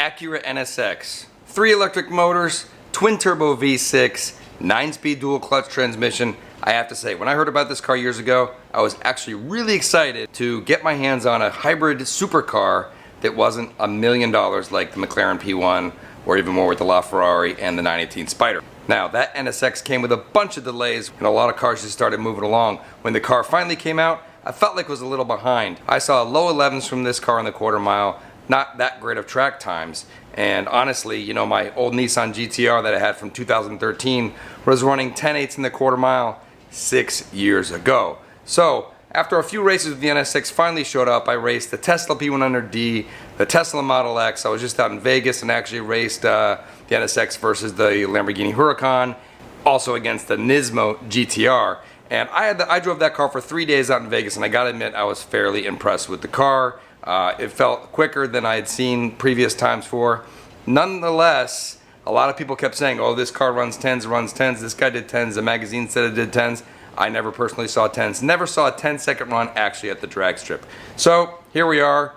Acura NSX. 3 electric motors, twin turbo V6, 9-speed dual clutch transmission. I have to say, when I heard about this car years ago, I was actually really excited to get my hands on a hybrid supercar that wasn't $1 million like the McLaren P1 or even more with the LaFerrari and the 918 Spider. Now, that NSX came with a bunch of delays and a lot of cars just started moving along. When the car finally came out, I felt like it was a little behind. I saw low 11s from this car in the quarter mile, not that great of track times. And honestly, you know, my old Nissan GTR that I had from 2013 was running 10.8s in the quarter mile 6 years ago. So after a few races with the NSX finally showed up, I raced the Tesla P100D, the Tesla Model X. I was just out in Vegas and actually raced the NSX versus the Lamborghini Huracan, also against the Nismo GTR. And I drove that car for 3 days out in Vegas, and I gotta admit I was fairly impressed with the car. It felt quicker than I had seen previous times for. Nonetheless, a lot of people kept saying, oh, this car runs 10s, this guy did 10s, the magazine said it did 10s. I never personally saw 10s, never saw a 10-second run actually at the drag strip. So here we are,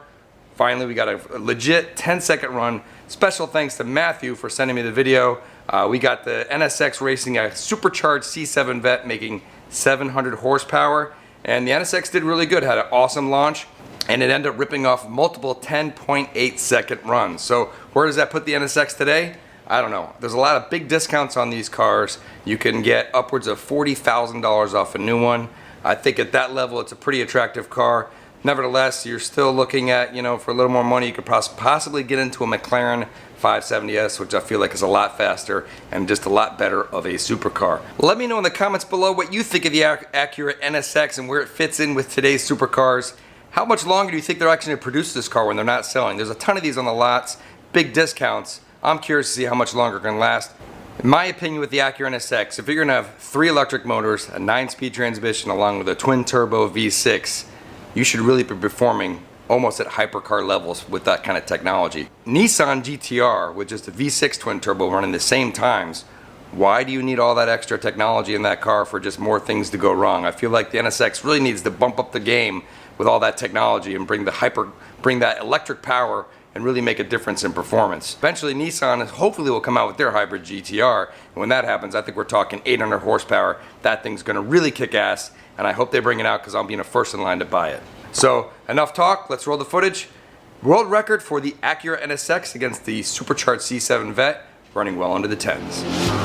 finally we got a legit 10-second run. Special thanks to Matthew for sending me the video. We got the NSX racing a supercharged C7 Vet making 700 horsepower, and the NSX did really good, had an awesome launch, and it ended up ripping off multiple 10.8-second runs. So where does that put the NSX today? I don't know. There's a lot of big discounts on these cars. You can get upwards of $40,000 off a new one. I think at that level it's a pretty attractive car. Nevertheless, you're still looking at, you know, for a little more money you could possibly get into a McLaren 570S, which I feel like is a lot faster and just a lot better of a supercar. Let me know in the comments below what you think of the Acura NSX and where it fits in with today's supercars. How much longer do you think they're actually going to produce this car when they're not selling? There's a ton of these on the lots, big discounts. I'm curious to see how much longer it can last. In my opinion, with the Acura NSX, if you're going to have 3 electric motors, a 9-speed transmission along with a twin turbo V6, you should really be performing almost at hypercar levels with that kind of technology. Nissan GTR with just a V6 twin turbo running the same times, why do you need all that extra technology in that car for just more things to go wrong? I feel like the NSX really needs to bump up the game with all that technology and bring that electric power and really make a difference in performance. Eventually Nissan hopefully will come out with their hybrid GTR, and when that happens I think we're talking 800 horsepower. That thing's gonna really kick ass, and I hope they bring it out because I'll be in a first in line to buy it. So enough talk, let's roll the footage. World record for the Acura NSX against the supercharged C7 Vet, running well into the 10s.